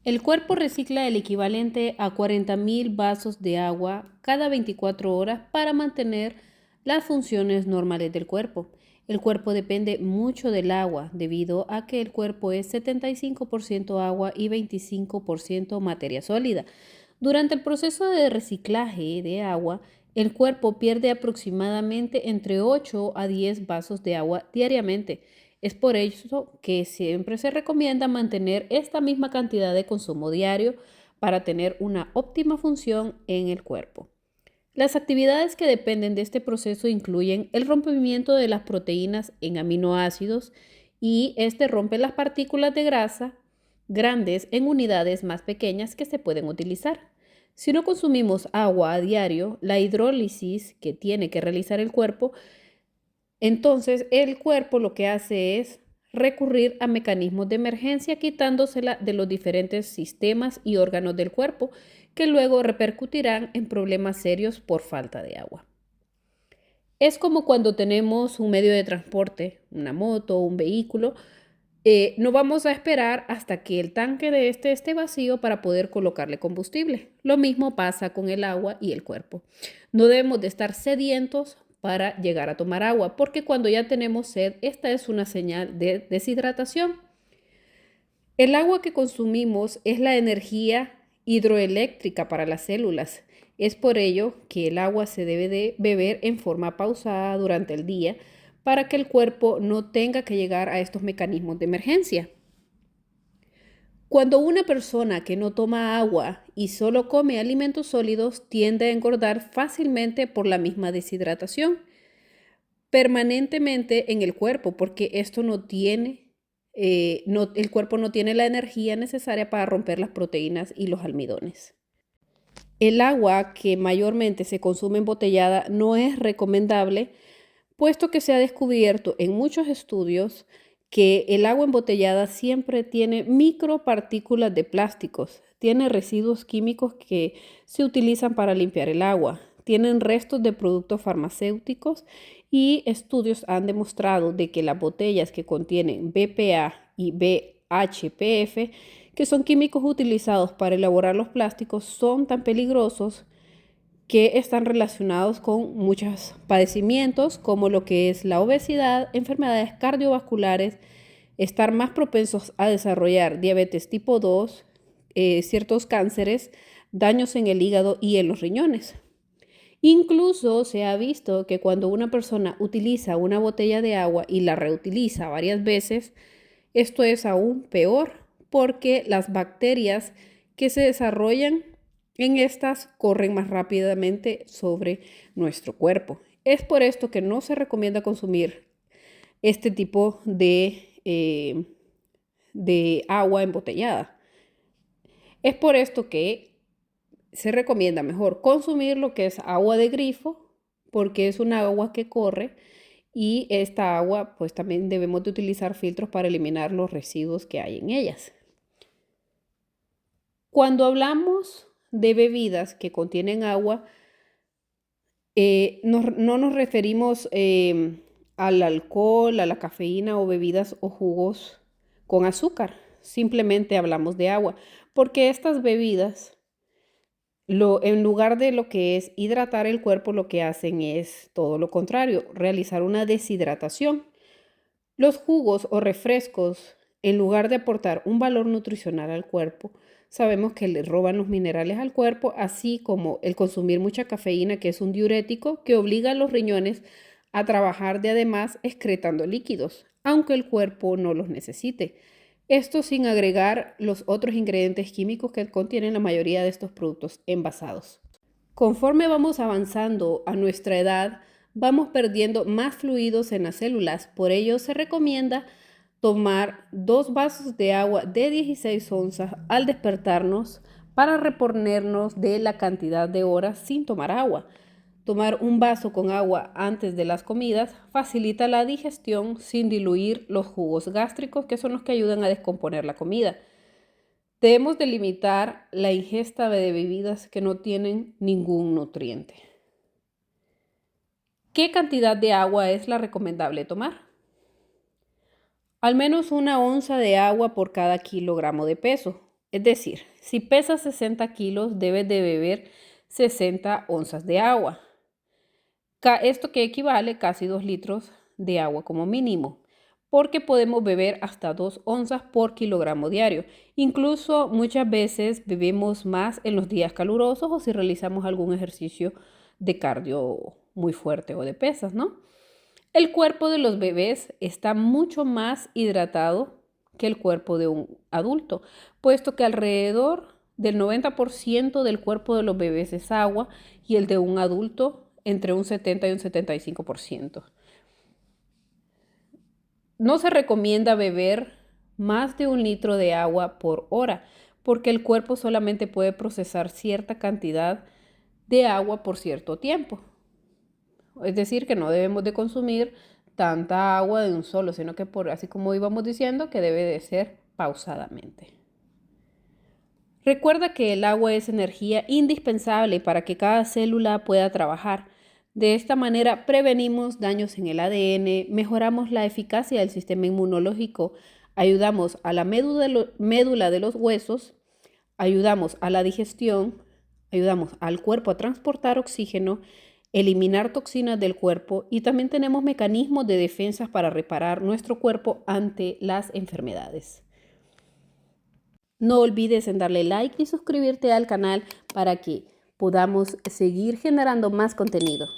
El cuerpo recicla el equivalente a 40.000 vasos de agua cada 24 horas para mantener las funciones normales del cuerpo. El cuerpo depende mucho del agua debido a que el cuerpo es 75% agua y 25% materia sólida. Durante el proceso de reciclaje de agua, el cuerpo pierde aproximadamente entre 8 a 10 vasos de agua diariamente. Es por eso que siempre se recomienda mantener esta misma cantidad de consumo diario para tener una óptima función en el cuerpo. Las actividades que dependen de este proceso incluyen el rompimiento de las proteínas en aminoácidos y este rompe las partículas de grasa grandes en unidades más pequeñas que se pueden utilizar. Si no consumimos agua a diario, la hidrólisis que tiene que realizar el cuerpo, entonces el cuerpo lo que hace es recurrir a mecanismos de emergencia quitándosela de los diferentes sistemas y órganos del cuerpo que luego repercutirán en problemas serios por falta de agua. Es como cuando tenemos un medio de transporte, una moto, un vehículo, no vamos a esperar hasta que el tanque de este esté vacío para poder colocarle combustible. Lo mismo pasa con el agua y el cuerpo. No debemos de estar sedientos para llegar a tomar agua, porque cuando ya tenemos sed, esta es una señal de deshidratación. El agua que consumimos es la energía hidroeléctrica para las células. Es por ello que el agua se debe de beber en forma pausada durante el día para que el cuerpo no tenga que llegar a estos mecanismos de emergencia. Cuando una persona que no toma agua y solo come alimentos sólidos tiende a engordar fácilmente por la misma deshidratación permanentemente en el cuerpo, porque esto el cuerpo no tiene la energía necesaria para romper las proteínas y los almidones. El agua que mayormente se consume embotellada no es recomendable, puesto que se ha descubierto en muchos estudios que el agua embotellada siempre tiene micropartículas de plásticos, tiene residuos químicos que se utilizan para limpiar el agua, tienen restos de productos farmacéuticos y estudios han demostrado de que las botellas que contienen BPA y BHPF, que son químicos utilizados para elaborar los plásticos, son tan peligrosos que están relacionados con muchos padecimientos como lo que es la obesidad, enfermedades cardiovasculares, estar más propensos a desarrollar diabetes tipo 2, ciertos cánceres, daños en el hígado y en los riñones. Incluso se ha visto que cuando una persona utiliza una botella de agua y la reutiliza varias veces, esto es aún peor porque las bacterias que se desarrollan en estas corren más rápidamente sobre nuestro cuerpo. Es por esto que no se recomienda consumir este tipo de agua embotellada. Es por esto que se recomienda mejor consumir lo que es agua de grifo, porque es una agua que corre y esta agua pues también debemos de utilizar filtros para eliminar los residuos que hay en ellas. Cuando hablamos de bebidas que contienen agua, no nos referimos al alcohol, a la cafeína o bebidas o jugos con azúcar. Simplemente hablamos de agua, porque estas bebidas, en lugar de lo que es hidratar el cuerpo, lo que hacen es todo lo contrario, realizar una deshidratación. Los jugos o refrescos, en lugar de aportar un valor nutricional al cuerpo, sabemos que le roban los minerales al cuerpo, así como el consumir mucha cafeína, que es un diurético que obliga a los riñones a trabajar de además excretando líquidos, aunque el cuerpo no los necesite. Esto sin agregar los otros ingredientes químicos que contienen la mayoría de estos productos envasados. Conforme vamos avanzando a nuestra edad, vamos perdiendo más fluidos en las células. Por ello, se recomienda tomar 2 vasos de agua de 16 onzas al despertarnos para reponernos de la cantidad de horas sin tomar agua. Tomar un vaso con agua antes de las comidas facilita la digestión sin diluir los jugos gástricos, que son los que ayudan a descomponer la comida. Debemos delimitar la ingesta de bebidas que no tienen ningún nutriente. ¿Qué cantidad de agua es la recomendable tomar? Al menos 1 onza de agua por cada kilogramo de peso. Es decir, si pesas 60 kilos, debes de beber 60 onzas de agua. Esto que equivale casi 2 litros de agua como mínimo, porque podemos beber hasta 2 onzas por kilogramo diario. Incluso muchas veces bebemos más en los días calurosos o si realizamos algún ejercicio de cardio muy fuerte o de pesas, ¿no? El cuerpo de los bebés está mucho más hidratado que el cuerpo de un adulto, puesto que alrededor del 90% del cuerpo de los bebés es agua y el de un adulto entre un 70 y un 75%. No se recomienda beber más de 1 litro de agua por hora, porque el cuerpo solamente puede procesar cierta cantidad de agua por cierto tiempo. Es decir, que no debemos de consumir tanta agua de un solo, sino que así como íbamos diciendo, que debe de ser pausadamente. Recuerda que el agua es energía indispensable para que cada célula pueda trabajar. De esta manera prevenimos daños en el ADN, mejoramos la eficacia del sistema inmunológico, ayudamos a la médula de los huesos, ayudamos a la digestión, ayudamos al cuerpo a transportar oxígeno, eliminar toxinas del cuerpo y también tenemos mecanismos de defensa para reparar nuestro cuerpo ante las enfermedades. No olvides en darle like y suscribirte al canal para que podamos seguir generando más contenido.